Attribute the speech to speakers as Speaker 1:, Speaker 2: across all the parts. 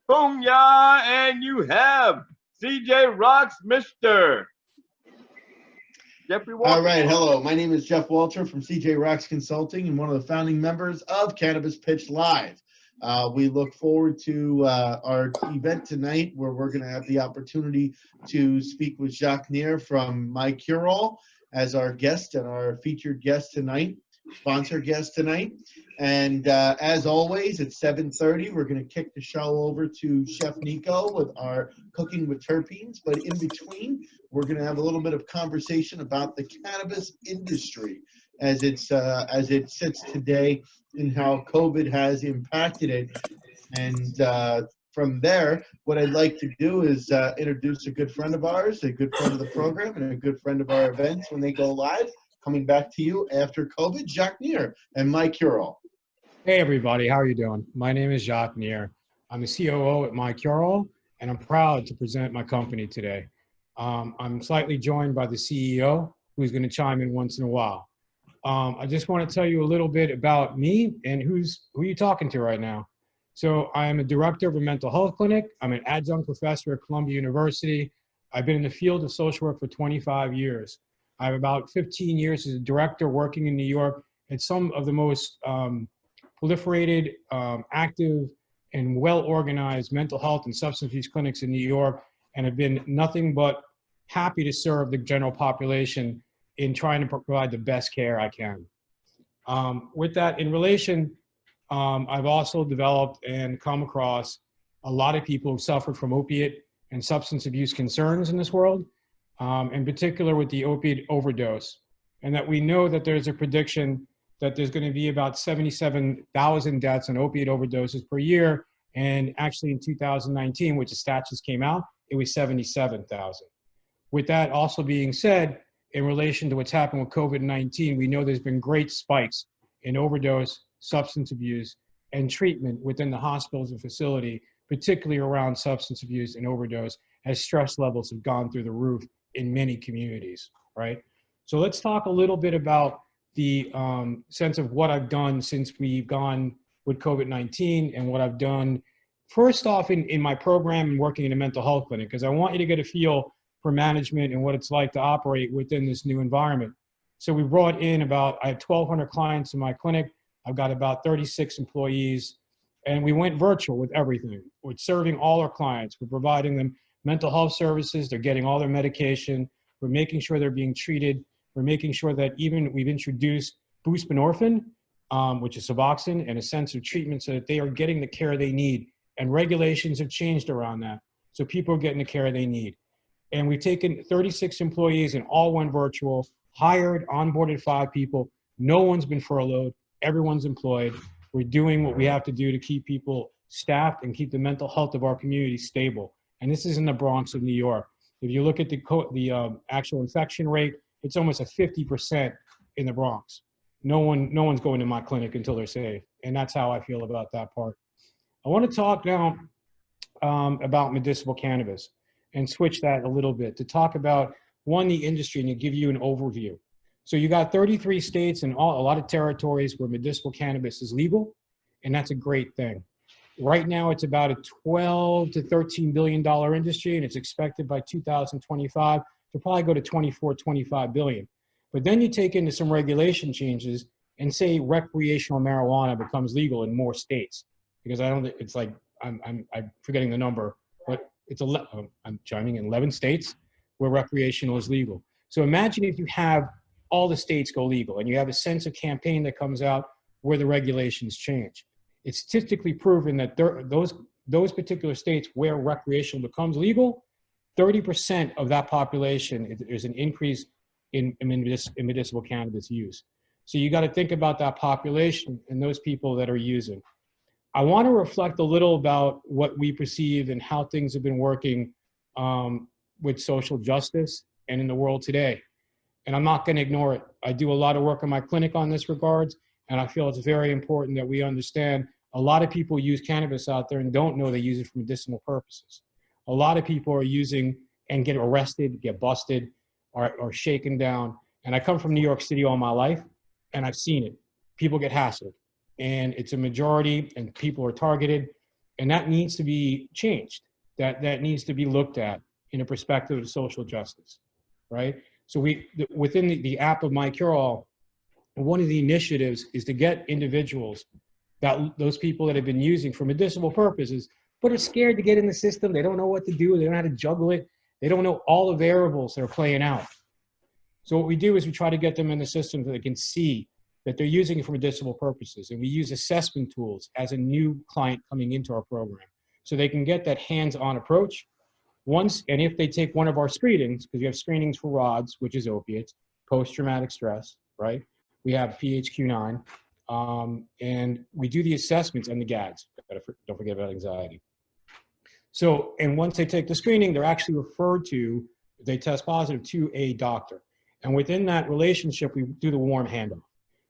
Speaker 1: Booyah, and you have CJ Rocks, Mr. Jeffrey
Speaker 2: All
Speaker 1: Walker.
Speaker 2: right, hello. My name is Jeff Walter from CJ Rocks Consulting and one of the founding members of Cannabis Pitch Live. We look forward to our event tonight where we're going to have the opportunity to speak with Jacques Nir from MyCureAll as our guest and our featured guest tonight, sponsor guest tonight. And as always, at 7:30, we're going to kick the show over to Chef Nico with our Cooking with Terpenes. But in between, we're going to have a little bit of conversation about the cannabis industry as it sits today and how COVID has impacted it. And from there, what I'd like to do is introduce a good friend of ours, a good friend of the program, and a good friend of our events when they go live. Coming back to you after COVID, Jacques Nir and MyCureAll.
Speaker 3: Hey everybody, how are you doing? My name is Jacques Nir. I'm the COO at MyCureAll, and I'm proud to present my company today. I'm slightly joined by the CEO, who's going to chime in once in a while. I just want to tell you a little bit about me and who you talking to right now. So I am a director of a mental health clinic. I'm an adjunct professor at Columbia University. I've been in the field of social work for 25 years. I have about 15 years as a director working in New York at some of the most proliferated, active, and well-organized mental health and substance use clinics in New York, and have been nothing but happy to serve the general population in trying to provide the best care I can. With that, in relation, I've also developed and come across a lot of people who suffered from opiate and substance abuse concerns in this world, in particular with the opiate overdose, and that we know that there's a prediction that there's going to be about 77,000 deaths on opiate overdoses per year. And actually in 2019, which the stats just came out, it was 77,000. With that also being said, in relation to what's happened with COVID-19, we know there's been great spikes in overdose, substance abuse, and treatment within the hospitals and facility, particularly around substance abuse and overdose, as stress levels have gone through the roof in many communities, right? So let's talk a little bit about the sense of what I've done since we've gone with COVID-19 and what I've done first off in my program and working in a mental health clinic, because I want you to get a feel for management and what it's like to operate within this new environment. So we brought in I have 1,200 clients in my clinic. I've got about 36 employees, and we went virtual with everything. We're serving all our clients. We're providing them mental health services. They're getting all their medication. We're making sure they're being treated. We're making sure that we've introduced buprenorphine, which is Suboxone, and a sense of treatment so that they are getting the care they need. And regulations have changed around that. So people are getting the care they need. And we've taken 36 employees and all went virtual, hired, onboarded 5 people. No one's been furloughed. Everyone's employed. We're doing what we have to do to keep people staffed and keep the mental health of our community stable. And this is in the Bronx of New York. If you look at the actual infection rate, it's almost a 50% in the Bronx. No one's going to my clinic until they're safe. And that's how I feel about that part. I want to talk now about medicinal cannabis and switch that a little bit to talk about, one, the industry and to give you an overview. So you got 33 states and a lot of territories where medicinal cannabis is legal, and that's a great thing. Right now, it's about a $12 to $13 billion industry, and it's expected by 2025 to probably go to 24, 25 billion. But then you take into some regulation changes and say recreational marijuana becomes legal in more states, because I don't think it's like, I'm forgetting the number, but it's I'm chiming in 11 states where recreational is legal. So imagine if you have all the states go legal and you have a sense of campaign that comes out where the regulations change. It's statistically proven that those particular states where recreational becomes legal, 30% of that population, there's an increase in medicinal cannabis use. So you got to think about that population and those people that are using. I want to reflect a little about what we perceive and how things have been working with social justice and in the world today. And I'm not going to ignore it. I do a lot of work in my clinic on this regards, and I feel it's very important that we understand a lot of people use cannabis out there and don't know they use it for medicinal purposes. A lot of people are using and get arrested, get busted, or shaken down. And I come from New York City all my life, and I've seen it. People get hassled, and it's a majority, and people are targeted. And that needs to be changed. That needs to be looked at in a perspective of social justice, right? So within the app of MyCureAll, one of the initiatives is to get individuals, those people that have been using for medicinal purposes, but are scared to get in the system. They don't know what to do. They don't know how to juggle it. They don't know all the variables that are playing out. So what we do is we try to get them in the system so they can see that they're using it for medicinal purposes. And we use assessment tools as a new client coming into our program, so they can get that hands-on approach. And if they take one of our screenings, because we have screenings for RODS, which is opiates, post-traumatic stress, right? We have PHQ-9, and we do the assessments and the GADs. Don't forget about anxiety. So, and once they take the screening, they're actually referred to, they test positive, to a doctor. And within that relationship, we do the warm handoff.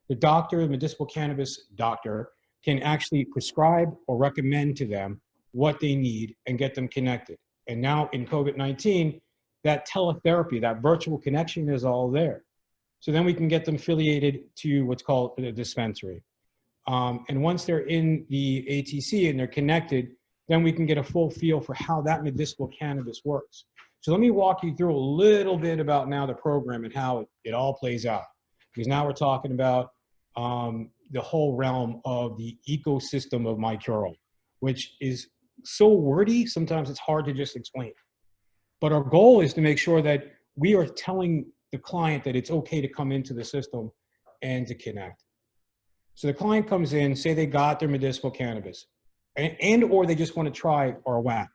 Speaker 3: The doctor, the medicinal cannabis doctor, can actually prescribe or recommend to them what they need and get them connected. And now in COVID-19, that teletherapy, that virtual connection is all there. So then we can get them affiliated to what's called the dispensary. And once they're in the ATC and they're connected, then we can get a full feel for how that medicinal cannabis works. So let me walk you through a little bit about now the program and how it all plays out. Because now we're talking about the whole realm of the ecosystem of MyCureAll, which is so wordy, sometimes it's hard to just explain. But our goal is to make sure that we are telling the client that it's okay to come into the system and to connect. So the client comes in, say they got their medicinal cannabis, or they just want to try our WAP.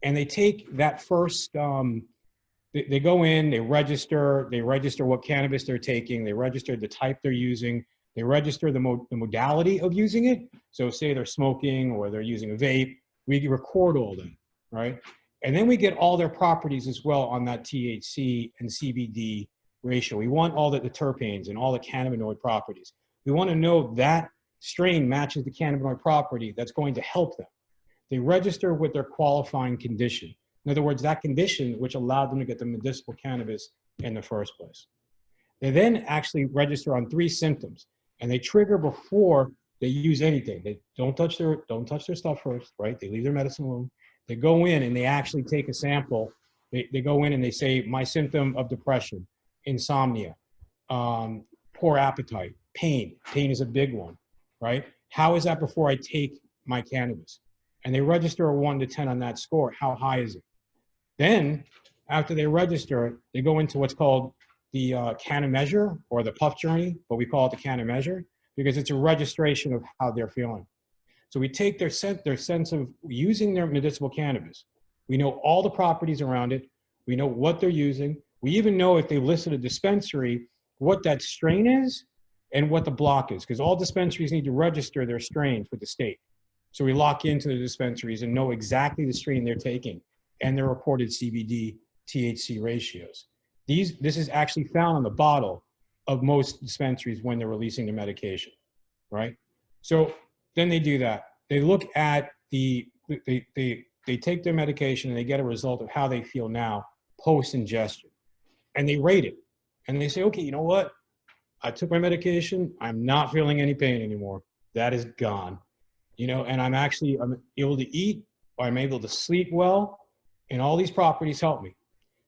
Speaker 3: And they take that first, they go in, they register what cannabis they're taking, they register the type they're using, they register the modality of using it. So say they're smoking or they're using a vape, we record all that, right? And then we get all their properties as well on that THC and CBD ratio. We want all the terpenes and all the cannabinoid properties. We want to know that strain matches the cannabinoid property that's going to help them. They register with their qualifying condition. In other words, that condition which allowed them to get the medicinal cannabis in the first place. They then actually register on 3 symptoms, and they trigger before they use anything. They don't touch their stuff first, right? They leave their medicine alone. They go in and they actually take a sample. They go in and they say, my symptom of depression, insomnia, poor appetite, pain. Pain is a big one, right? How is that before I take my cannabis? And they register a 1 to 10 on that score. How high is it? Then, after they register, they go into what's called the Canna measure or the puff journey, but we call it the Canna measure because it's a registration of how they're feeling. So we take their sense of using their medicinal cannabis. We know all the properties around it. We know what they're using. We even know if they listed a dispensary, what that strain is and what the block is, because all dispensaries need to register their strains with the state. So we lock into the dispensaries and know exactly the strain they're taking and their reported CBD THC ratios. This is actually found on the bottle of most dispensaries when they're releasing their medication, right? So then they do that. They look at they take their medication and they get a result of how they feel now post-ingestion. And they rate it. And they say, okay, you know what? I took my medication. I'm not feeling any pain anymore. That is gone. You know, and I'm able to eat, or I'm able to sleep well, and all these properties help me.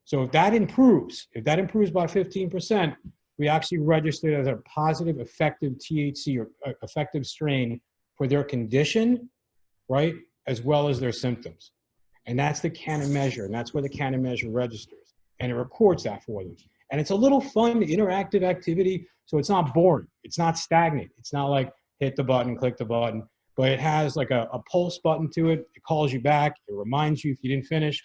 Speaker 3: So if that improves by 15%, we actually register it as a positive effective THC or effective strain for their condition, right, as well as their symptoms. And that's the Canna measure, and that's where the Canna measure registers, and it records that for them. And it's a little fun, interactive activity, so it's not boring. It's not stagnant. It's not like hit the button, click the button, but it has like a pulse button to it. It calls you back. It reminds you if you didn't finish.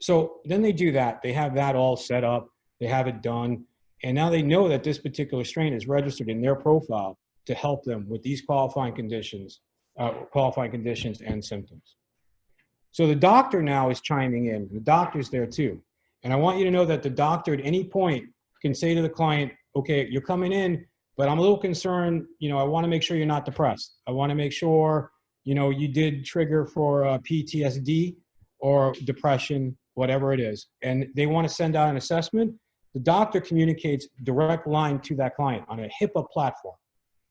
Speaker 3: So then they do that. They have that all set up. They have it done. And now they know that this particular strain is registered in their profile to help them with these qualifying conditions and symptoms. So the doctor now is chiming in. The doctor's there too. And I want you to know that the doctor at any point can say to the client, okay, you're coming in, but I'm a little concerned, you know, I want to make sure you're not depressed. I want to make sure, you know, you did trigger for PTSD or depression, whatever it is. And they want to send out an assessment. The doctor communicates direct line to that client on a HIPAA platform.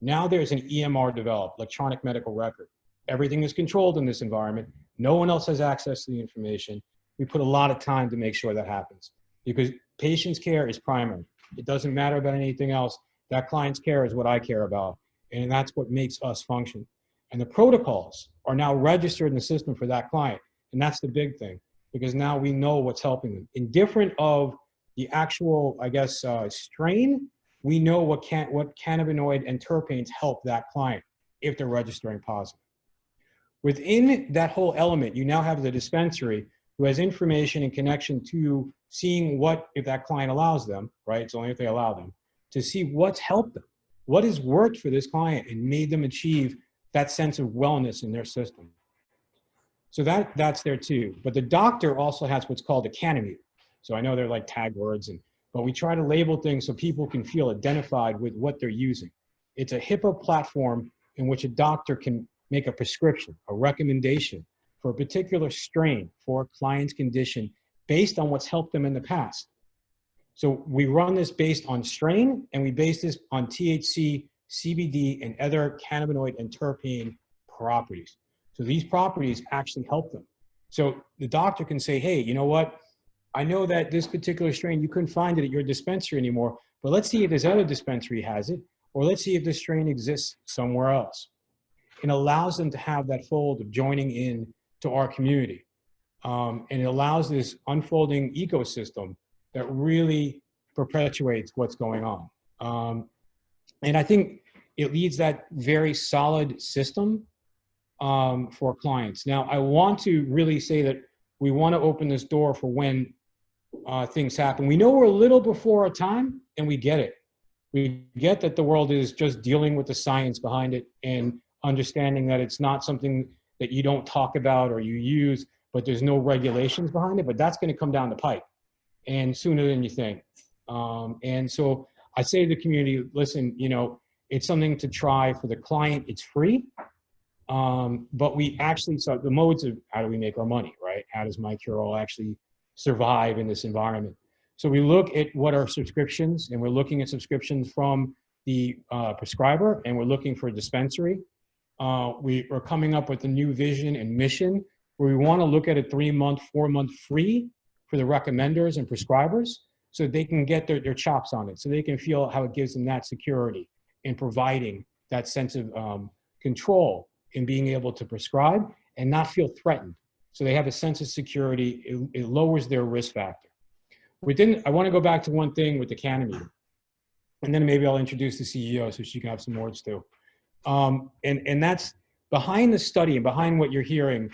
Speaker 3: Now there's an EMR developed, electronic medical record. Everything is controlled in this environment. No one else has access to the information. We put a lot of time to make sure that happens because patient's care is primary. It doesn't matter about anything else. That client's care is what I care about. And that's what makes us function. And the protocols are now registered in the system for that client. And that's the big thing because now we know what's helping them. Indifferent of the actual, I guess, strain, we know what cannabinoid and terpenes help that client if they're registering positive. Within that whole element, you now have the dispensary who has information in connection to seeing what, if that client allows them, right? It's only if they allow them, to see what's helped them, what has worked for this client and made them achieve that sense of wellness in their system. So that's there too. But the doctor also has what's called a cannameter. So I know they're like tag words, but we try to label things so people can feel identified with what they're using. It's a HIPAA platform in which a doctor can make a prescription, a recommendation for a particular strain for a client's condition based on what's helped them in the past. So we run this based on strain and we base this on THC, CBD, and other cannabinoid and terpene properties. So these properties actually help them. So the doctor can say, hey, you know what? I know that this particular strain, you couldn't find it at your dispensary anymore, but let's see if this other dispensary has it, or let's see if this strain exists somewhere else. It allows them to have that fold of joining in to our community. And it allows this unfolding ecosystem that really perpetuates what's going on. And I think it leads that very solid system for clients. Now, I want to really say that we want to open this door for when things happen. We know we're a little before our time, and we get it. We get that the world is just dealing with the science behind it and understanding that it's not something that you don't talk about or you use, but there's no regulations behind it, but that's going to come down the pipe and sooner than you think. And so I say to the community, listen, you know, it's something to try for the client. It's free. But we actually saw the modes of how do we make our money, right? How does MyCureAll actually survive in this environment? So we look at what are subscriptions, and we're looking at subscriptions from the prescriber, and we're looking for a dispensary. We're coming up with a new vision and mission where we want to look at a 3-month, 4-month free for the recommenders and prescribers so they can get their chops on it, so they can feel how it gives them that security in providing that sense of control in being able to prescribe and not feel threatened. So they have a sense of security. It lowers their risk factor. I want to go back to one thing with the cannameter, and then maybe I'll introduce the CEO so she can have some words too. And that's behind the study and behind what you're hearing.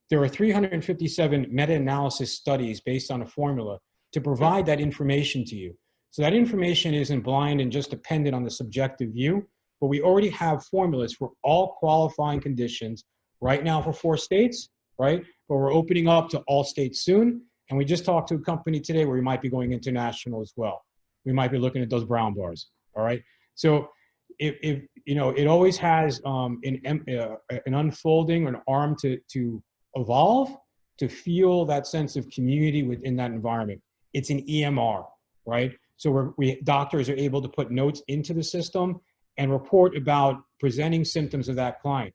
Speaker 3: There are 357 meta-analysis studies based on a formula to provide that information to you. So that information isn't blind and just dependent on the subjective view, but we already have formulas for all qualifying conditions right now for 4 states, right? But we're opening up to all states soon. And we just talked to a company today where we might be going international as well. We might be looking at those brown bars, all right? So if you know, it always has an unfolding or an arm to evolve, to feel that sense of community within that environment. It's an EMR, right? So doctors are able to put notes into the system and report about presenting symptoms of that client.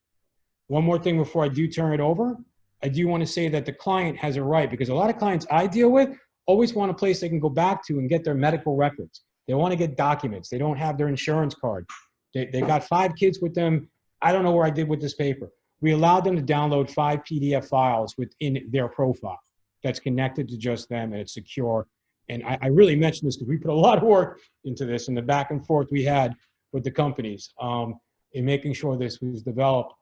Speaker 3: One more thing before I do turn it over, I do want to say that the client has a right, because a lot of clients I deal with always want a place they can go back to and get their medical records. They want to get documents. They don't have their insurance card. They got 5 kids with them. I don't know where I did with this paper. We allowed them to download 5 PDF files within their profile that's connected to just them, and it's secure. And I really mentioned this because we put a lot of work into this and the back and forth we had with the companies in making sure this was developed.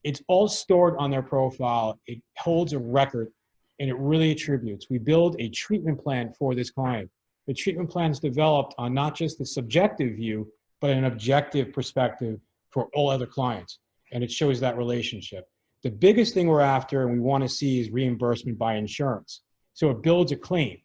Speaker 3: It's all stored on their profile. It holds a record, and it really attributes. We build a treatment plan for this client. The treatment plan is developed on not just the subjective view, but an objective perspective for all other clients. And it shows that relationship. The biggest thing we're after and we want to see is reimbursement by insurance. So it builds a claim.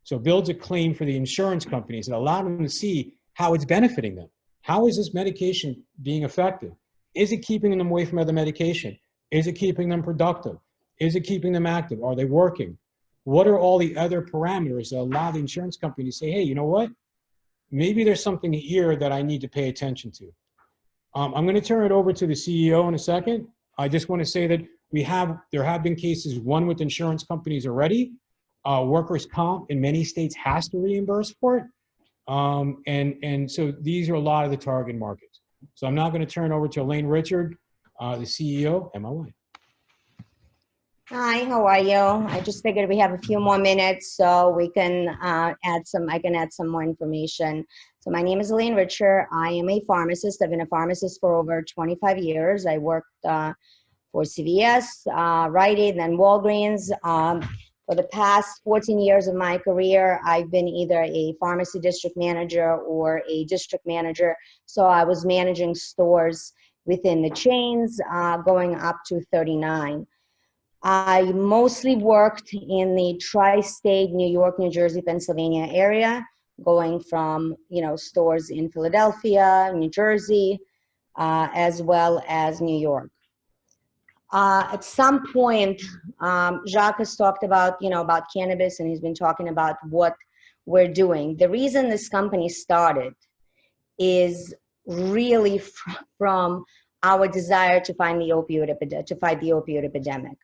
Speaker 3: So it builds a claim for the insurance companies that allow them to see how it's benefiting them. How is this medication being effective? Is it keeping them away from other medication? Is it keeping them productive? Is it keeping them active? Are they working? What are all the other parameters that allow the insurance company to say, hey, you know what? Maybe there's something here that I need to pay attention to. I'm going to turn it over to the CEO in a second. I just want to say that there have been cases, one with insurance companies already. Workers' comp in many states has to reimburse for it. And so these are a lot of the target markets. So I'm now going to turn over to Elaine Richard, the CEO, MLA.
Speaker 4: Hi, how are you? I just figured we have a few more minutes so we can I can add some more information. So my name is Elaine Richard. I am a pharmacist. I've been a pharmacist for over 25 years. I worked for CVS, Rite Aid, and then Walgreens. For the past 14 years of my career, I've been either a pharmacy district manager or a district manager. So I was managing stores within the chains, going up to 39. I mostly worked in the tri-state, New York, New Jersey, Pennsylvania area, going from, stores in Philadelphia, New Jersey, as well as New York. At some point, Jacques has talked about, about cannabis, and he's been talking about what we're doing. The reason this company started is really from our desire to fight the opioid epidemic.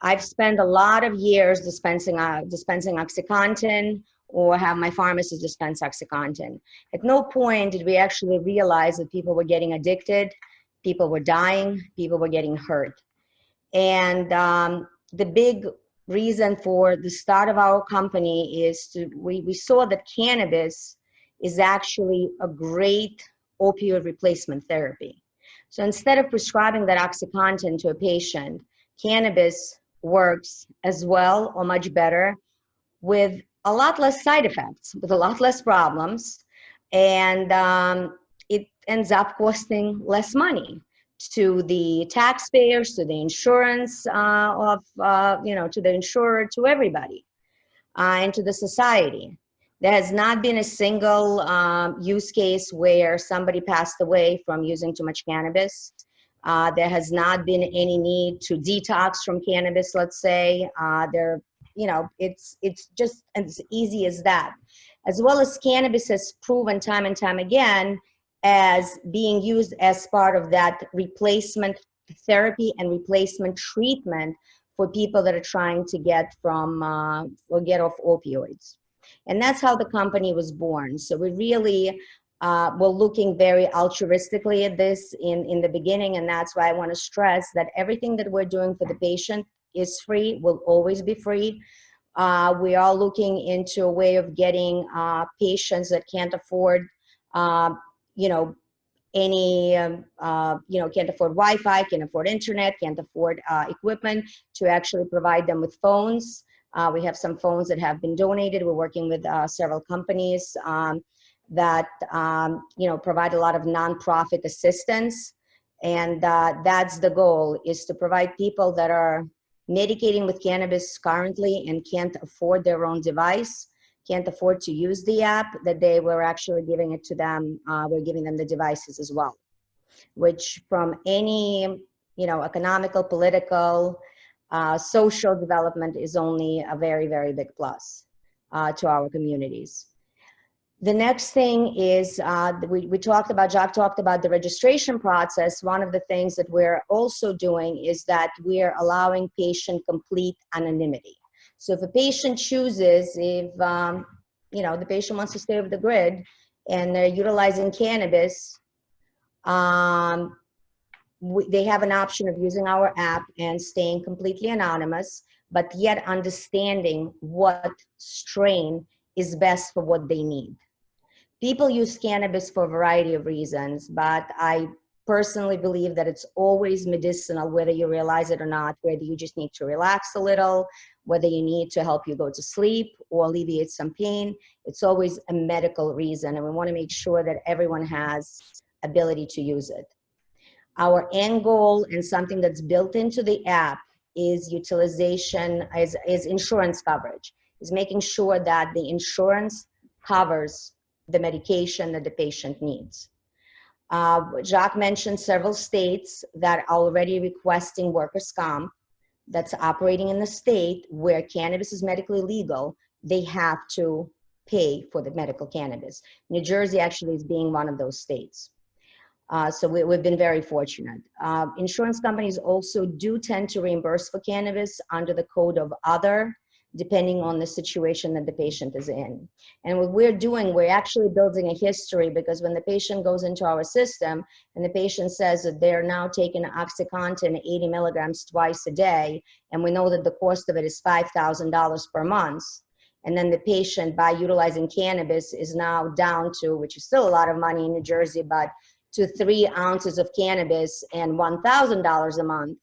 Speaker 4: I've spent a lot of years dispensing OxyContin, or have my pharmacist dispense OxyContin. At no point did we actually realize that people were getting addicted, people were dying, people were getting hurt. And the big reason for the start of our company is we saw that cannabis is actually a great opioid replacement therapy. So instead of prescribing that OxyContin to a patient, cannabis works as well or much better with a lot less side effects, with a lot less problems, and it ends up costing less money to the taxpayers, to the insurance to the insurer, to everybody, and to the society. There has not been a single use case where somebody passed away from using too much cannabis. There has not been any need to detox from cannabis, let's say. It's just as easy as that. As well as cannabis has proven time and time again as being used as part of that replacement therapy and replacement treatment for people that are trying to get off opioids. And that's how the company was born. So we really we're looking very altruistically at this in the beginning, and that's why I want to stress that everything that we're doing for the patient is free, will always be free. We are looking into a way of getting patients that can't afford, can't afford Wi-Fi, can't afford internet, can't afford equipment, to actually provide them with phones. We have some phones that have been donated. We're working with several companies that provide a lot of nonprofit assistance, and that's the goal, is to provide people that are medicating with cannabis currently and can't afford their own device, can't afford to use the app, that they were actually giving it to them. We're giving them the devices as well, which from any economical, political, social development is only a very, very big plus to our communities. The next thing is, Jacques talked about the registration process. One of the things that we're also doing is that we're allowing patient complete anonymity. So if a patient chooses, if the patient wants to stay off the grid and they're utilizing cannabis, they have an option of using our app and staying completely anonymous, but yet understanding what strain is best for what they need. People use cannabis for a variety of reasons, but I personally believe that it's always medicinal, whether you realize it or not, whether you just need to relax a little, whether you need to help you go to sleep or alleviate some pain. It's always a medical reason, and we want to make sure that everyone has ability to use it. Our end goal, and something that's built into the app, is utilization, is insurance coverage, is making sure that the insurance covers the medication that the patient needs. Jacques mentioned several states that are already requesting workers' comp that's operating in the state where cannabis is medically legal. They have to pay for the medical cannabis. New Jersey actually is being one of those states. So we've been very fortunate. Insurance companies also do tend to reimburse for cannabis under the code of other, depending on the situation that the patient is in. And what we're doing, we're actually building a history, because when the patient goes into our system and the patient says that they're now taking OxyContin 80 milligrams twice a day, and we know that the cost of it is $5,000 per month, and then the patient, by utilizing cannabis, is now down to, which is still a lot of money in New Jersey, but to 3 ounces of cannabis and $1,000 a month,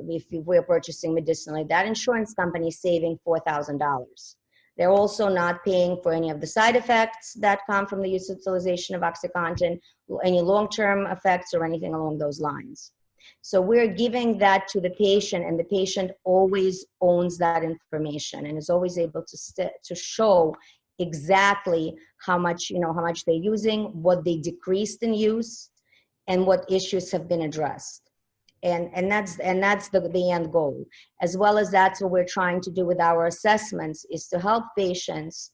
Speaker 4: if we're purchasing medicinally, that insurance company is saving $4,000. They're also not paying for any of the side effects that come from the utilization of OxyContin, any long-term effects or anything along those lines. So we're giving that to the patient, and the patient always owns that information and is always able to show exactly how much, how much they're using, what they decreased in use, and what issues have been addressed. And that's the end goal. As well as that's what we're trying to do with our assessments, is to help patients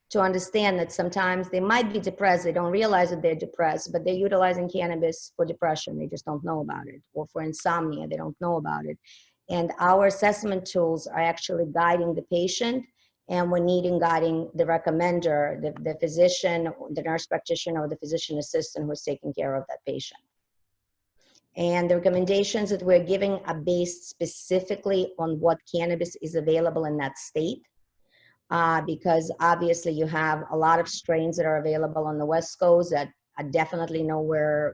Speaker 4: to understand that sometimes they might be depressed, they don't realize that they're depressed, but they're utilizing cannabis for depression, they just don't know about it, or for insomnia, they don't know about it. And our assessment tools are actually guiding the patient, and we're guiding the recommender, the physician, the nurse practitioner, or the physician assistant who is taking care of that patient. And the recommendations that we're giving are based specifically on what cannabis is available in that state. Because obviously you have a lot of strains that are available on the West Coast that are definitely nowhere,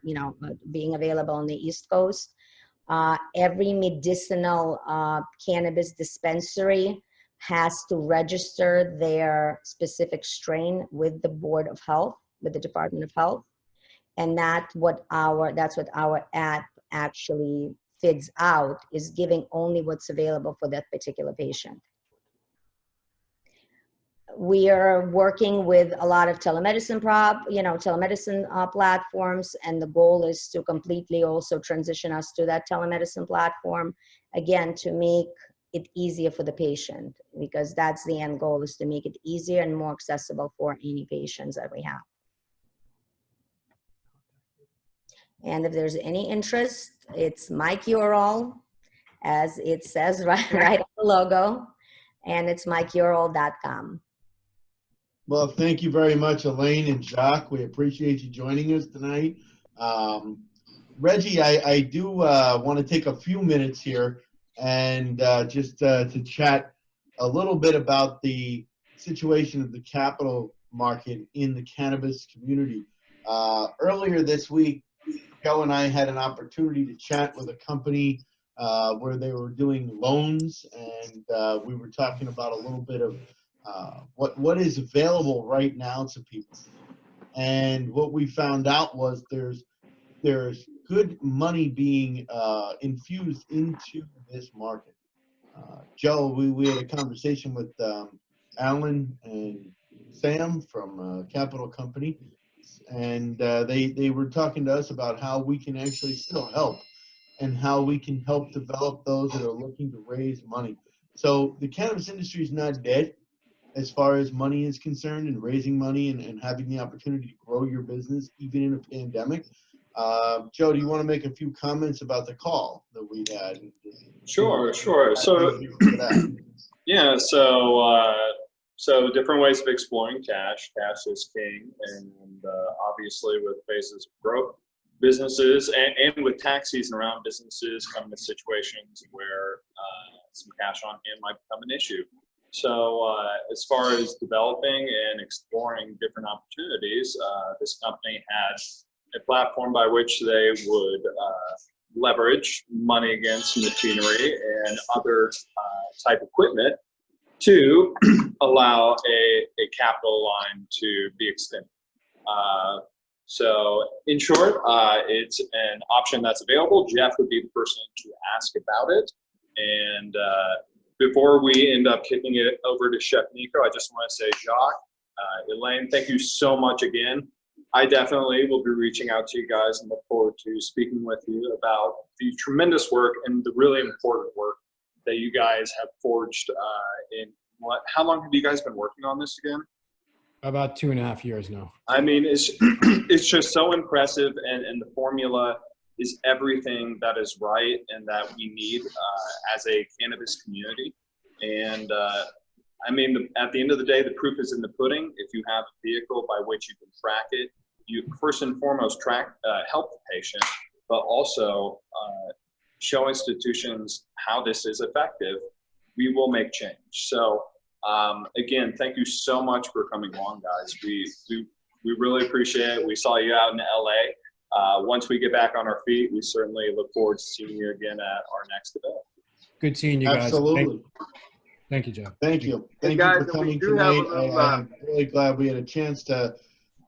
Speaker 4: being available on the East Coast. Every medicinal cannabis dispensary has to register their specific strain with the Board of Health, with the Department of Health. And that's what our app actually feeds out, is giving only what's available for that particular patient. We are working with a lot of telemedicine platforms, and the goal is to completely also transition us to that telemedicine platform, again, to make it easier for the patient, because that's the end goal, is to make it easier and more accessible for any patients that we have. And if there's any interest, it's MyCureAll, as it says right on the logo, and it's MyCureAll.com.
Speaker 2: Well, thank you very much, Elaine and Jacques. We appreciate you joining us tonight. Reggie, I do want to take a few minutes here and just to chat a little bit about the situation of the capital market in the cannabis community. Earlier this week, Joe and I had an opportunity to chat with a company where they were doing loans, and we were talking about a little bit of what is available right now to people. And what we found out was there's good money being infused into this market. Joe, we had a conversation with Alan and Sam from Capital Company, and they were talking to us about how we can actually still help, and how we can help develop those that are looking to raise money. So the cannabis industry is not dead as far as money is concerned, and raising money and having the opportunity to grow your business even in a pandemic. Joe, do you want to make a few comments about the call that we had?
Speaker 5: Sure. So, yeah, so different ways of exploring cash. Cash is king, and obviously with phases of growth, businesses and with tax season around, businesses come to situations where some cash on hand might become an issue. So as far as developing and exploring different opportunities, this company had a platform by which they would leverage money against machinery and other type equipment to allow a capital line to be extended. So in short, it's an option that's available. Jeff would be the person to ask about it. And before we end up kicking it over to Chef Nico, I just want to say, Jacques, Elaine, thank you so much again. I definitely will be reaching out to you guys and look forward to speaking with you about the tremendous work and the really important work that you guys have forged in how long have you guys been working on this again?
Speaker 3: About 2.5 years now.
Speaker 5: I mean, it's it's just so impressive, and the formula is everything that is right and that we need as a cannabis community. And I mean, at the end of the day, the proof is in the pudding. If you have a vehicle by which you can track it, you first and foremost help the patient, but also show institutions how this is effective. We will make change. So again, thank you so much for coming along, guys. We really appreciate it. We saw you out in LA. Once we get back on our feet, we certainly look forward to seeing you again at our next event.
Speaker 3: Good seeing you guys.
Speaker 2: Absolutely.
Speaker 3: Thank you, Jeff.
Speaker 2: Thank you. Thank
Speaker 1: guys,
Speaker 2: you for
Speaker 1: and we
Speaker 2: coming
Speaker 1: do have a
Speaker 2: tonight.
Speaker 1: little,
Speaker 2: I'm really glad we had a chance to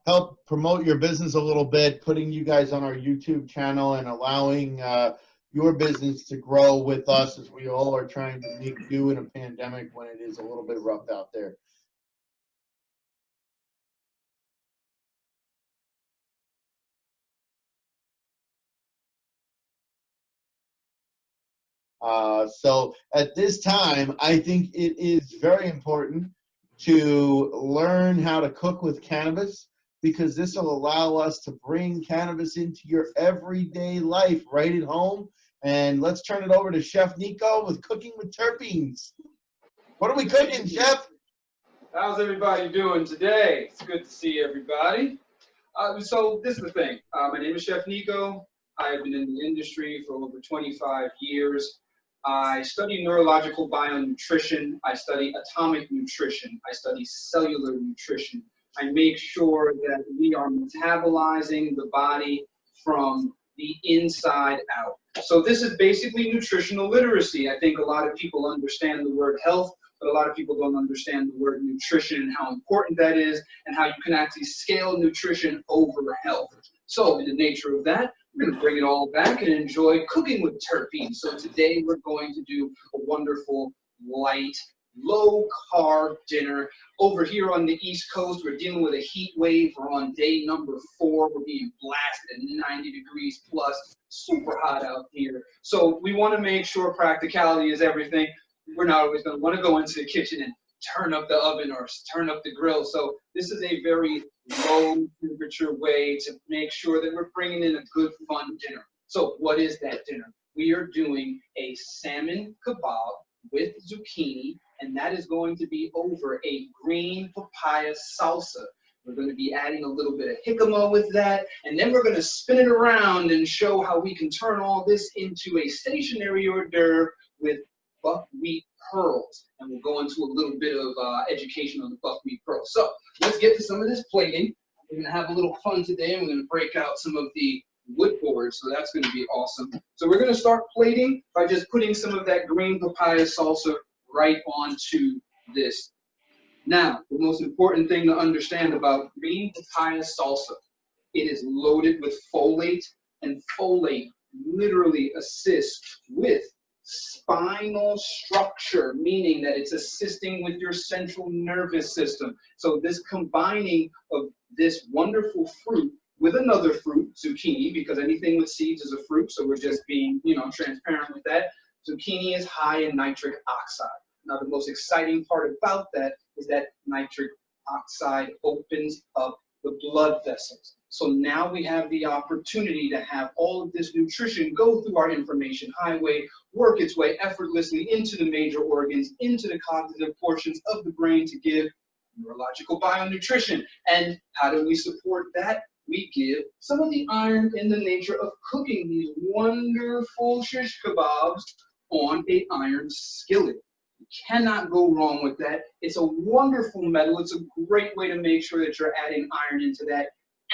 Speaker 2: help promote your business a little bit, putting you guys on our YouTube channel and allowing your business to grow with us as we all are trying to make do in a pandemic when it is a little bit rough out there. So at this time, I think it is very important to learn how to cook with cannabis, because this will allow us to bring cannabis into your everyday life right at home. And let's turn it over to Chef Nico with Cooking with Terpenes. What are we cooking, Chef?
Speaker 6: How's everybody doing today? It's good to see everybody. So this is the thing. My name is Chef Nico. I've been in the industry for over 25 years. I study neurological bionutrition. I study atomic nutrition. I study cellular nutrition. I make sure that we are metabolizing the body from the inside out. So this is basically nutritional literacy. I think a lot of people understand the word health, but a lot of people don't understand the word nutrition and how important that is and how you can actually scale nutrition over health. So in the nature of that, we're going to bring it all back and enjoy cooking with terpenes. So today we're going to do a wonderful, light, low-carb dinner. Over here on the East Coast, we're dealing with a heat wave. We're on day number 4. We're being blasted at 90 degrees plus, super hot out here. So we want to make sure practicality is everything. We're not always going to want to go into the kitchen and turn up the oven or turn up the grill. So this is a very low temperature way to make sure that we're bringing in a good fun dinner. So what is that dinner? We are doing a salmon kebab with zucchini, and that is going to be over a green papaya salsa. We're going to be adding a little bit of jicama with that, and then we're going to spin it around and show how we can turn all this into a stationary hors d'oeuvre with buckwheat pearls. And we'll go into a little bit of education on the buckwheat pearls. So let's get to some of this plating. We're going to have a little fun today, and we're going to break out some of the wood boards, so that's going to be awesome. So we're going to start plating by just putting some of that green papaya salsa right onto this. Now, the most important thing to understand about green papaya salsa, it is loaded with folate, and folate literally assists with spinal structure, meaning that it's assisting with your central nervous system. So this combining of this wonderful fruit with another fruit, zucchini, because anything with seeds is a fruit, so we're just being, transparent with that. Zucchini is high in nitric oxide. Now, the most exciting part about that is that nitric oxide opens up the blood vessels. So now we have the opportunity to have all of this nutrition go through our information highway, work its way effortlessly into the major organs, into the cognitive portions of the brain to give neurological bionutrition. And how do we support that? We give some of the iron in the nature of cooking these wonderful shish kebabs on an iron skillet. You cannot go wrong with that. It's a wonderful metal. It's a great way to make sure that you're adding iron into that.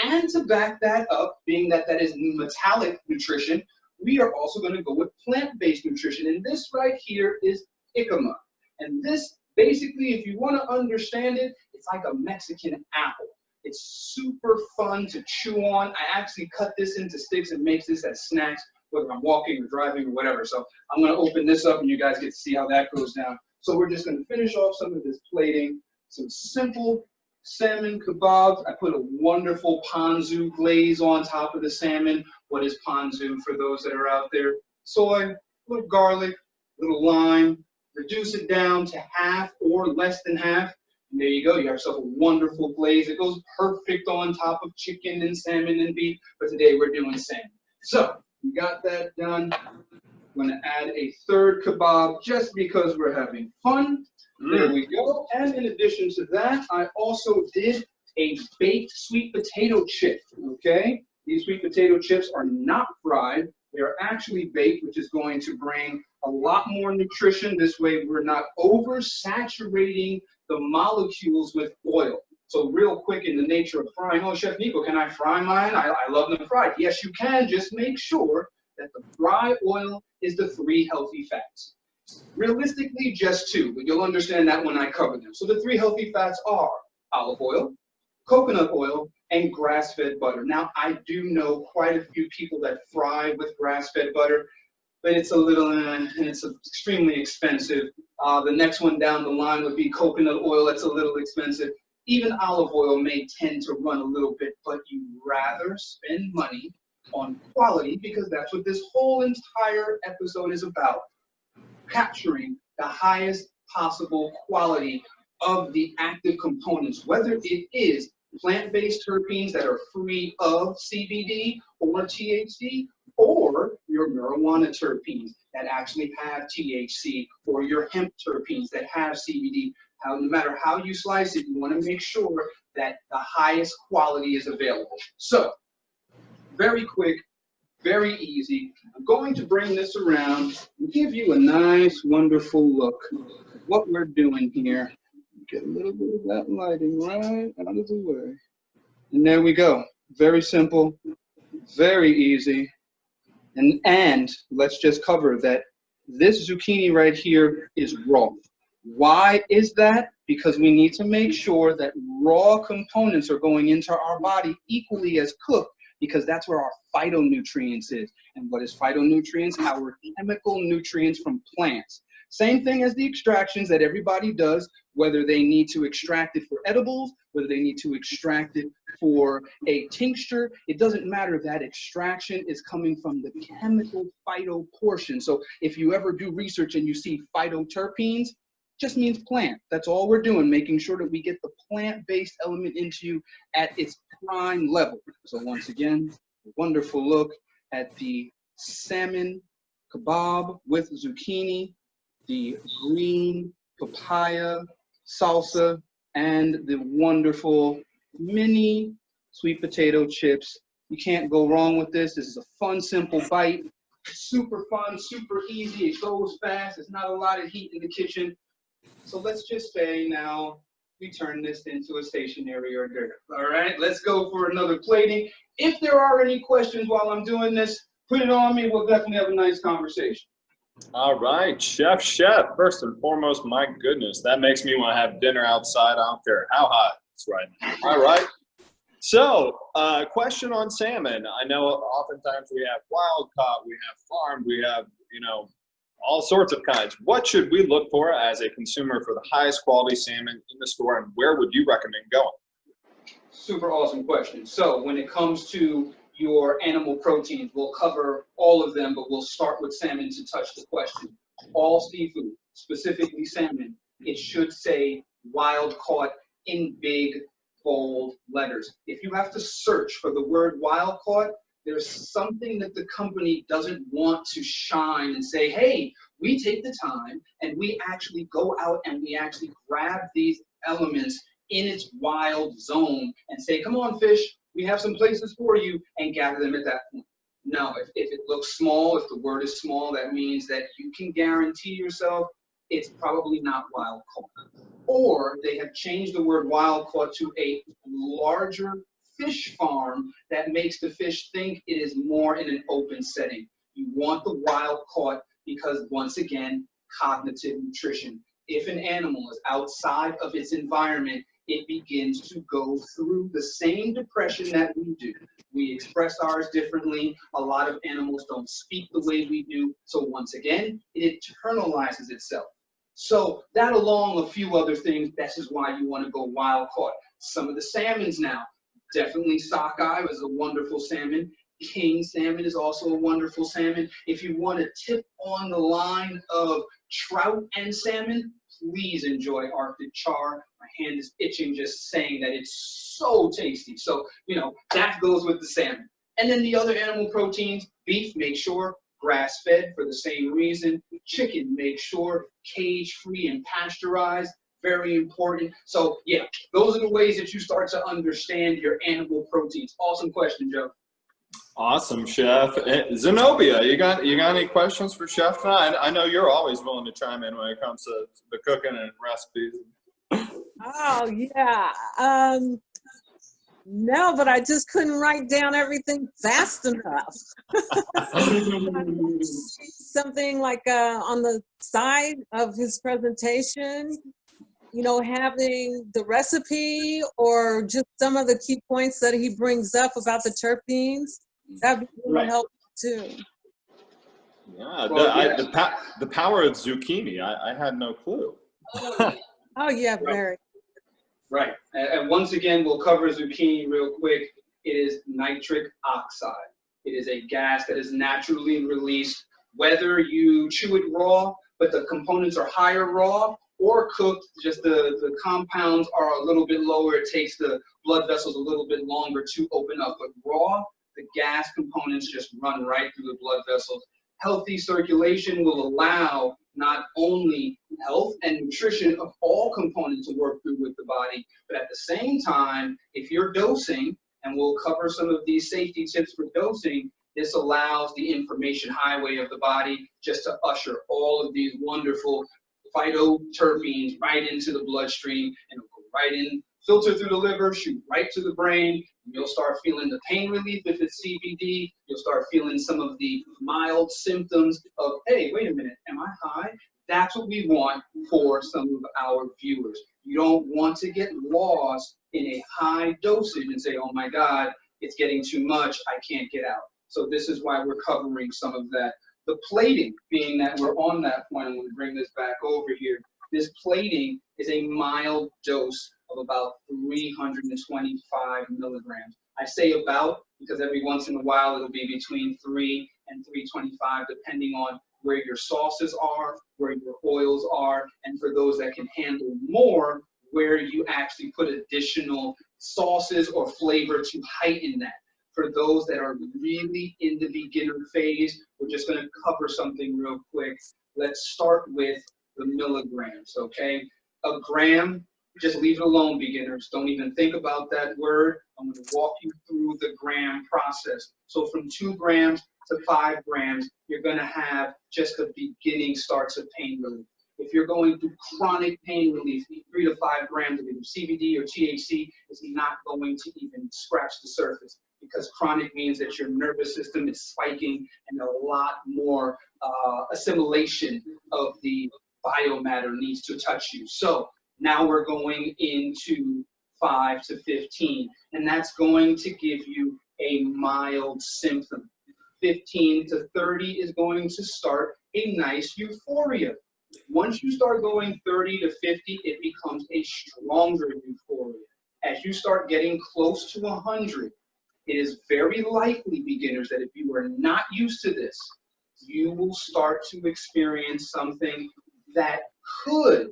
Speaker 6: And to back that up, being that that is metallic nutrition, we are also going to go with plant-based nutrition. And this right here is jicama. And this, basically, if you want to understand it, it's like a Mexican apple. It's super fun to chew on. I actually cut this into sticks and make this as snacks, whether I'm walking or driving or whatever. So I'm going to open this up and you guys get to see how that goes down. So we're just going to finish off some of this plating. Some simple salmon kebabs. I put a wonderful ponzu glaze on top of the salmon. What is ponzu for those that are out there? Soy, a little garlic, a little lime. Reduce it down to half or less than half. And there you go. You have yourself a wonderful glaze. It goes perfect on top of chicken and salmon and beef. But today we're doing salmon. So we got that done. I'm going to add a third kebab just because we're having fun. There we go. And in addition to that, I also did a baked sweet potato chip, okay? These sweet potato chips are not fried. They're actually baked, which is going to bring a lot more nutrition. This way, we're not oversaturating the molecules with oil. So real quick, in the nature of frying, oh, Chef Nico, can I fry mine? I love them fried. Yes, you can. Just make sure that the fry oil is the 3 healthy fats. Realistically, just 2, but you'll understand that when I cover them. So the 3 healthy fats are olive oil, coconut oil, and grass-fed butter. Now, I do know quite a few people that fry with grass-fed butter, but it's a little, and it's extremely expensive. The next one down the line would be coconut oil. That's a little expensive. Even olive oil may tend to run a little bit, but you'd rather spend money on quality because that's what this whole entire episode is about. Capturing the highest possible quality of the active components, whether it is plant-based terpenes that are free of CBD or THC, or your marijuana terpenes that actually have THC, or your hemp terpenes that have CBD. No matter how you slice it, you want to make sure that the highest quality is available. So, very quick, very easy. I'm going to bring this around and give you a nice, wonderful look at what we're doing here. Get a little bit of that lighting right out of the way. And there we go. Very simple, very easy. And let's just cover that this zucchini right here is raw. Why is that? Because we need to make sure that raw components are going into our body equally as cooked, because that's where our phytonutrients is. And what is phytonutrients? Our chemical nutrients from plants. Same thing as the extractions that everybody does, whether they need to extract it for edibles, whether they need to extract it for a tincture. It doesn't matter. That extraction is coming from the chemical phyto portion. So if you ever do research and you see phytoterpenes, just means plant. That's all we're doing, making sure that we get the plant-based element into you at its prime level. So once again, a wonderful look at the salmon kebab with zucchini, the green papaya salsa, and the wonderful mini sweet potato chips. You can't go wrong with this. This is a fun, simple bite. Super fun, super easy. It goes fast. There's not a lot of heat in the kitchen. So let's just say now we turn this into a stationary hors d'oeuvre. All right, let's go for another plating. If there are any questions while I'm doing this, put it on me. We'll definitely have a nice conversation.
Speaker 5: All right, Chef, first and foremost, my goodness, that makes me want to have dinner outside. I don't care how hot it's right now. All right. So, question on salmon. I know oftentimes we have wild caught, we have farmed, we have, all sorts of kinds. What should we look for as a consumer for the highest quality salmon in the store, and where would you recommend going?
Speaker 6: Super awesome question. So when it comes to your animal proteins, we'll cover all of them, but we'll start with salmon to touch the question. All seafood, specifically salmon, it should say wild caught in big, bold letters. If you have to search for the word wild caught, there's something that the company doesn't want to shine and say, hey, we take the time and we actually go out and we actually grab these elements in its wild zone and say, come on, fish, we have some places for you, and gather them at that point. No, if it looks small, if the word is small, that means that you can guarantee yourself it's probably not wild caught. Or they have changed the word wild caught to a larger fish farm that makes the fish think it is more in an open setting. You want the wild caught because, once again, cognitive nutrition. If an animal is outside of its environment, it begins to go through the same depression that we do. We express ours differently. A lot of animals don't speak the way we do. So once again, it internalizes itself. So that, along a few other things, this is why you want to go wild caught. Some of the salmons now, definitely sockeye is a wonderful salmon. King salmon is also a wonderful salmon. If you want to tip on the line of trout and salmon, please enjoy Arctic char. My hand is itching just saying that it's so tasty. So, you know, that goes with the salmon. And then the other animal proteins, beef, make sure grass-fed for the same reason. Chicken, make sure cage-free and pasteurized, very important. So yeah, those are the ways that you start to understand your animal proteins. Awesome question, Joe.
Speaker 5: Awesome, Chef. Zenobia, you got any questions for Chef tonight? I know you're always willing to chime in when it comes to the cooking and recipes.
Speaker 7: Oh yeah. No, but I just couldn't write down everything fast enough. Something like on the side of his presentation, you know, having the recipe or just some of the key points that he brings up about the terpenes, that'd be really helpful too.
Speaker 5: Yeah,
Speaker 6: Well,
Speaker 5: the power of zucchini, I had no clue.
Speaker 7: Oh yeah, very.
Speaker 6: Right. And once again, we'll cover zucchini real quick. It is nitric oxide. It is a gas that is naturally released, whether you chew it raw, but the components are higher raw, or cooked, just the compounds are a little bit lower. It takes the blood vessels a little bit longer to open up. But raw, the gas components just run right through the blood vessels. Healthy circulation will allow not only health and nutrition of all components to work through with the body, but at the same time, if you're dosing, and we'll cover some of these safety tips for dosing, this allows the information highway of the body just to usher all of these wonderful phytoterpenes right into the bloodstream, and it'll go right in, filter through the liver, shoot right to the brain. You'll start feeling the pain relief if it's CBD. You'll start feeling some of the mild symptoms of, hey, wait a minute, am I high? That's what we want for some of our viewers. You don't want to get lost in a high dosage and say, oh my God, it's getting too much, I can't get out. So this is why we're covering some of that. The plating, being that we're on that point, I'm going to bring this back over here. This plating is a mild dose of about 325 milligrams. I say about because every once in a while it'll be between 3 and 325 depending on where your sauces are, where your oils are, and for those that can handle more, where you actually put additional sauces or flavor to heighten that. For those that are really in the beginner phase, we're just going to cover something real quick. Let's start with the milligrams, okay? A gram, just leave it alone, beginners. Don't even think about that word. I'm going to walk you through the gram process. So from 2 grams to 5 grams, you're going to have just the beginning starts of pain relief. If you're going through chronic pain relief, 3 to 5 grams of either CBD or THC is not going to even scratch the surface, because chronic means that your nervous system is spiking and a lot more assimilation of the biomatter needs to touch you. So now we're going into 5 to 15, and that's going to give you a mild symptom. 15 to 30 is going to start a nice euphoria. Once you start going 30 to 50, it becomes a stronger euphoria. As you start getting close to 100, it is very likely, beginners, that if you are not used to this, you will start to experience something that could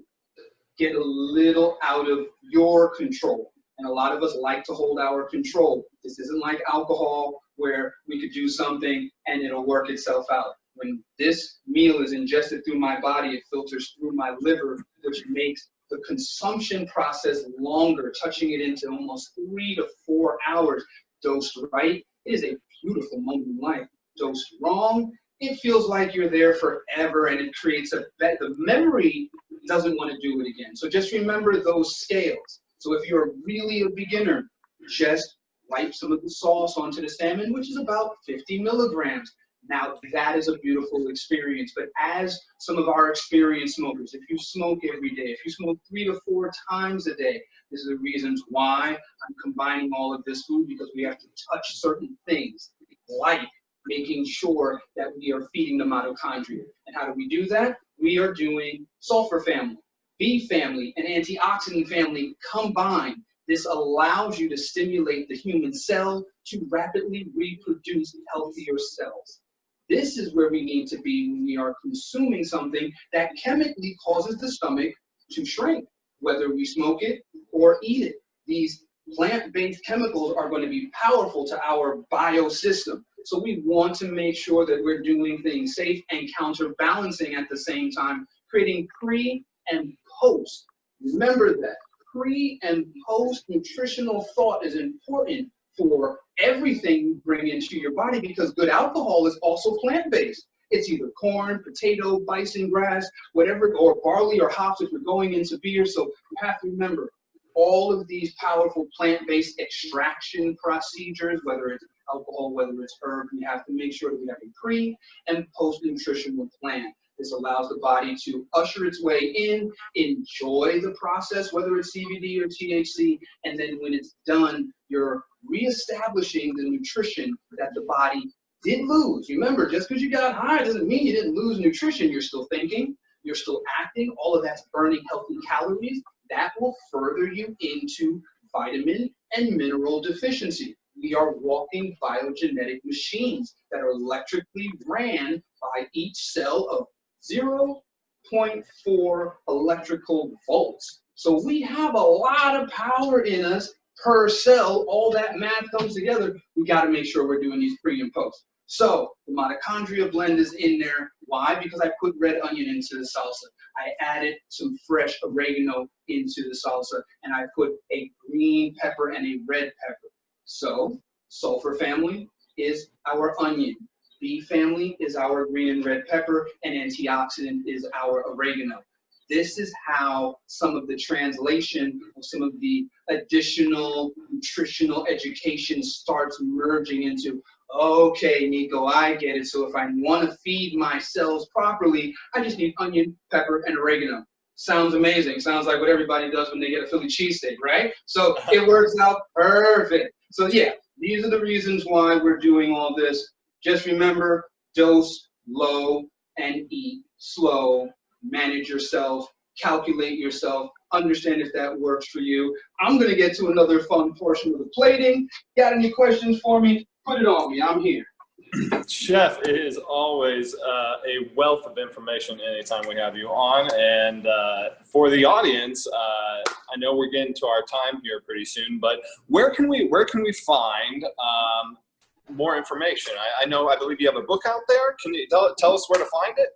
Speaker 6: get a little out of your control. And a lot of us like to hold our control. This isn't like alcohol where we could do something and it'll work itself out. When this meal is ingested through my body, it filters through my liver, which makes the consumption process longer, touching it into almost 3 to 4 hours. Dosed right, it is a beautiful moment in life. Dosed wrong, it feels like you're there forever, and it creates the memory doesn't want to do it again. So just remember those scales. So if you're really a beginner, just wipe some of the sauce onto the salmon, which is about 50 milligrams. Now that is a beautiful experience. But as some of our experienced smokers, if you smoke every day, if you smoke 3 to 4 times a day, this is the reasons why I'm combining all of this food, because we have to touch certain things, like making sure that we are feeding the mitochondria. And how do we do that? We are doing sulfur family, B family, and antioxidant family combined. This allows you to stimulate the human cell to rapidly reproduce healthier cells. This is where we need to be when we are consuming something that chemically causes the stomach to shrink, whether we smoke it or eat it. These plant-based chemicals are going to be powerful to our biosystem. So we want to make sure that we're doing things safe and counterbalancing at the same time, creating pre and post. Remember that pre and post nutritional thought is important for everything you bring into your body, because good alcohol is also plant-based. It's either corn, potato, bison grass, whatever, or barley or hops if you're going into beer. So you have to remember all of these powerful plant-based extraction procedures, whether it's alcohol, whether it's herb, we have to make sure that we have a pre and post nutritional plan. This allows the body to usher its way in, enjoy the process, whether it's CBD or THC, and then when it's done, you're reestablishing the nutrition that the body did lose. Remember, just because you got high doesn't mean you didn't lose nutrition. You're still thinking, you're still acting, all of that's burning healthy calories. That will further you into vitamin and mineral deficiency. We are walking biogenetic machines that are electrically ran by each cell of 0.4 electrical volts. So we have a lot of power in us per cell. All that math comes together. We got to make sure we're doing these pre and post. So the mitochondria blend is in there. Why? Because I put red onion into the salsa. I added some fresh oregano into the salsa, and I put a green pepper and a red pepper. So sulfur family is our onion. B family is our green and red pepper, and antioxidant is our oregano. This is how some of the translation of some of the additional nutritional education starts merging into, okay, Nico, I get it. So if I want to feed my cells properly, I just need onion, pepper, and oregano. Sounds amazing. Sounds like what everybody does when they get a Philly cheesesteak, right? So it works out perfect. So yeah, these are the reasons why we're doing all this. Just remember, dose low and eat slow. Manage yourself, calculate yourself, understand if that works for you. I'm going to get to another fun portion of the plating. Got any questions for me? Put it on me. I'm here.
Speaker 5: Chef, it is always a wealth of information anytime we have you on. And for the audience, I know we're getting to our time here pretty soon, but where can we find more information? I believe you have a book out there. Can you tell us where to find it?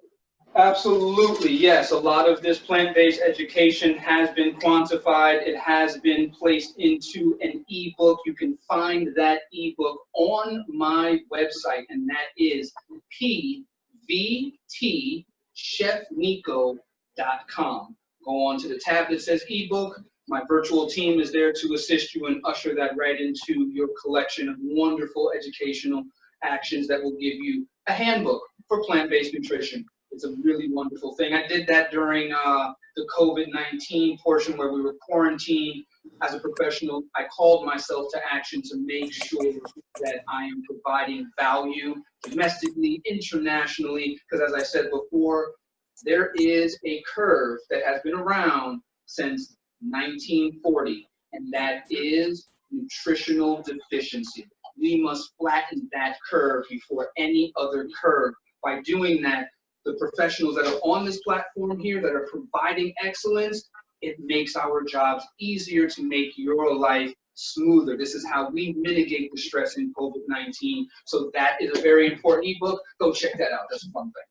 Speaker 6: Absolutely, yes. A lot of this plant-based education has been quantified. It has been placed into an ebook. You can find that ebook on my website, and that is pvtchefnico.com. Go on to the tab that says ebook. My virtual team is there to assist you and usher that right into your collection of wonderful educational actions that will give you a handbook for plant-based nutrition. It's a really wonderful thing. I did that during the COVID-19 portion where we were quarantined. As a professional, I called myself to action to make sure that I am providing value domestically, internationally, because as I said before, there is a curve that has been around since 1940, and that is nutritional deficiency. We must flatten that curve before any other curve. By doing that, the professionals that are on this platform here that are providing excellence, it makes our jobs easier to make your life smoother. This is how we mitigate the stress in COVID-19. So that is a very important ebook. Go check that out. That's a fun thing.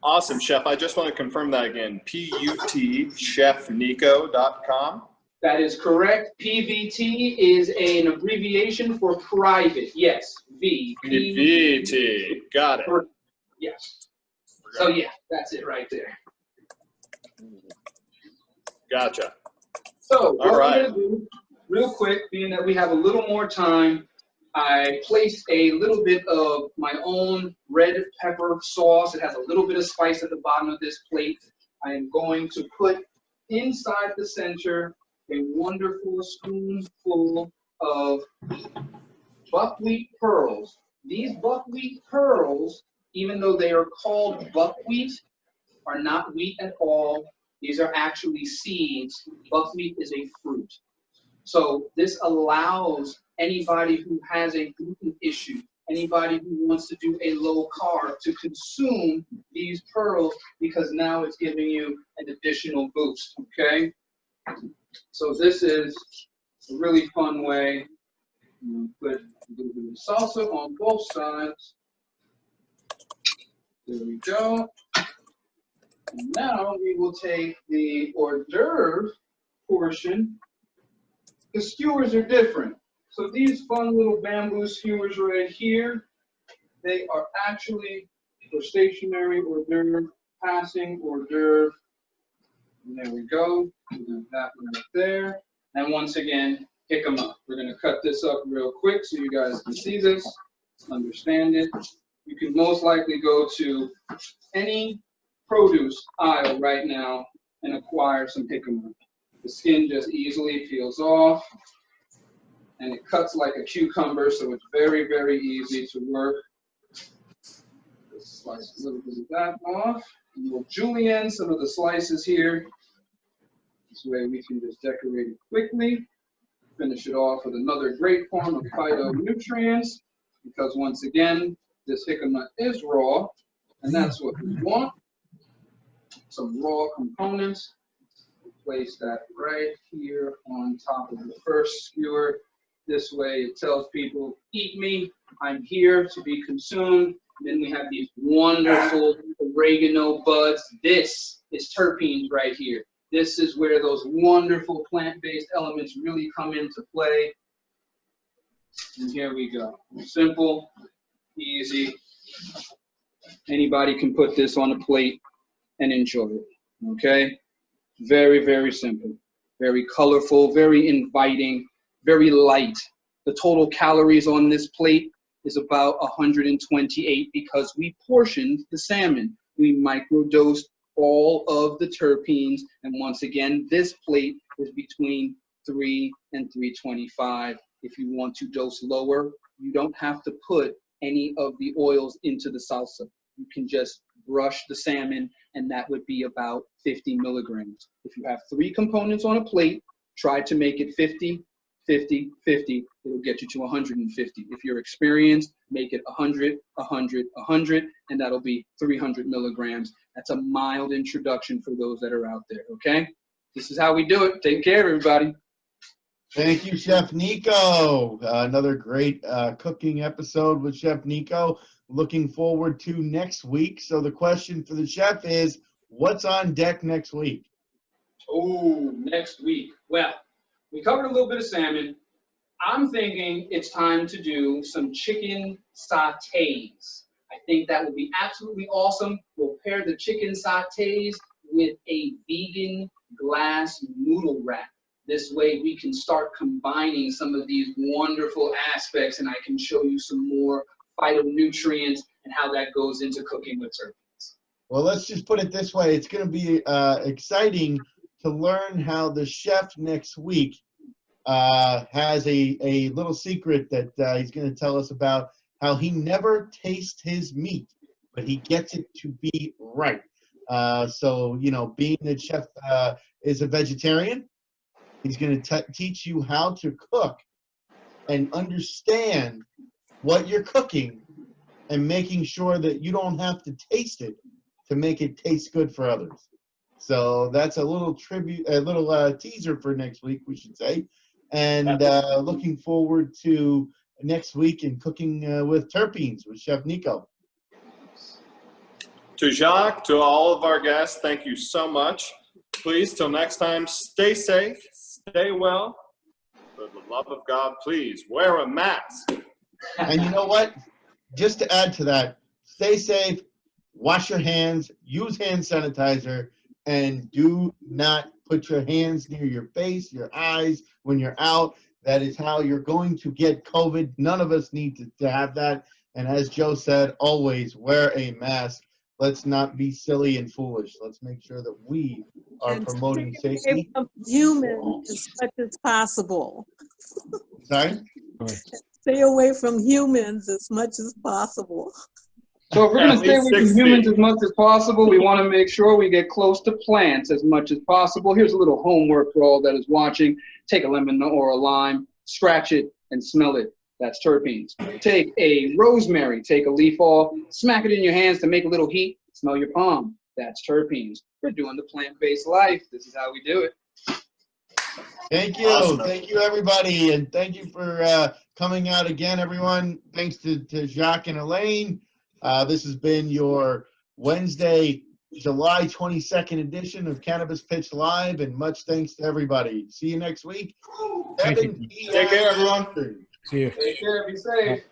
Speaker 5: Awesome, Chef. I just want to confirm that again. pvtchefnico.com.
Speaker 6: That is correct. PVT is an abbreviation for private. Yes, V.
Speaker 5: PVT. Got it.
Speaker 6: Yes. So yeah, that's it right there.
Speaker 5: Gotcha.
Speaker 6: So what
Speaker 5: All right.
Speaker 6: we're going to do, real quick, being that we have a little more time, I placed a little bit of my own red pepper sauce. It has a little bit of spice at the bottom of this plate. I am going to put inside the center a wonderful spoonful of buckwheat pearls. These buckwheat pearls, even though they are called buckwheat, are not wheat at all. These are actually seeds. Buckwheat is a fruit. So this allows anybody who has a gluten issue Anybody who wants to do a low carb to consume these pearls, because now it's giving you an additional boost, okay? So this is a really fun way. Put a little bit of salsa on both sides. There we go. And now we will take the hors d'oeuvre portion. The skewers are different. So these fun little bamboo skewers right here, they are actually for stationary hors d'oeuvre, passing hors d'oeuvre. And there we go. That one right there. And once again, pick them up. We're going to cut this up real quick so you guys can see this, understand it. You can most likely go to any produce aisle right now and acquire some pick 'em up. The skin just easily peels off, and it cuts like a cucumber, so it's very, very easy to work. Just slice a little bit of that off, and we'll julienne some of the slices here. This way we can just decorate it quickly. Finish it off with another great form of phytonutrients, because once again, this jicama is raw, and that's what we want. Some raw components. Place that right here on top of the first skewer. This way it tells people, eat me, I'm here to be consumed. And then we have these wonderful oregano buds. This is terpenes right here. This is where those wonderful plant-based elements really come into play. And here we go. Simple, easy. Anybody can put this on a plate and enjoy it, okay? Very, very simple, very colorful, very inviting, very light. The total calories on this plate is about 128 because we portioned the salmon. We microdosed all of the terpenes, and once again, this plate is between 3 and 325. If you want to dose lower, you don't have to put any of the oils into the salsa. You can just brush the salmon, and that would be about 50 milligrams. If you have 3 components on a plate, try to make it 50, 50, 50. It'll get you to 150. If you're experienced, make it 100, 100, 100, and that'll be 300 milligrams. That's a mild introduction for those that are out there, okay? This is how we do it. Take care, everybody.
Speaker 2: Thank you, Chef Nico. Another great cooking episode with Chef Nico. Looking forward to next week. So the question for the chef is, what's on deck next week?
Speaker 6: Oh, next week. Well, we covered a little bit of salmon. I'm thinking it's time to do some chicken sautés. I think that would be absolutely awesome. We'll pair the chicken sautés with a vegan glass noodle wrap. This way we can start combining some of these wonderful aspects, and I can show you some more phytonutrients and how that goes into cooking with terpenes.
Speaker 2: Well, let's just put it this way. It's going to be exciting to learn how the chef next week has a little secret that he's going to tell us about, how he never tastes his meat, but he gets it to be right. So, you know, being that chef is a vegetarian, he's going to teach you how to cook and understand what you're cooking and making sure that you don't have to taste it to make it taste good for others. So that's a little tribute, a little teaser for next week, we should say. And looking forward to next week in cooking with terpenes with Chef Nico.
Speaker 5: To Jacques, to all of our guests, thank you so much. Please, till next time, stay safe, stay well. For the love of God, please wear a mask.
Speaker 2: And you know what? Just to add to that, stay safe, wash your hands, use hand sanitizer, and do not put your hands near your face, your eyes when you're out. That is how you're going to get COVID. None of us need to have that. And as Joe said, always wear a mask. Let's not be silly and foolish. Let's make sure that we are promoting safety.
Speaker 7: Stay away from humans as much as possible.
Speaker 2: Sorry?
Speaker 7: Stay away from humans as much as possible.
Speaker 6: So if we're going to stay away from humans as much as possible, we want to make sure we get close to plants as much as possible. Here's a little homework for all that is watching. Take a lemon or a lime, scratch it, and smell it. That's terpenes. Take a rosemary, take a leaf off, smack it in your hands to make a little heat, smell your palm. That's terpenes. We're doing the plant-based life. This is how we do it.
Speaker 2: Thank you.
Speaker 8: Awesome.
Speaker 2: Thank you, everybody. And thank you for coming out again, everyone. Thanks to Jacques and Elaine. This has been your Wednesday, July 22nd edition of Cannabis Pitch Live, and much thanks to everybody. See you next week.
Speaker 3: Thank
Speaker 2: Evan,
Speaker 3: you.
Speaker 8: Take care, everyone.
Speaker 3: See you.
Speaker 6: Take care. Be safe.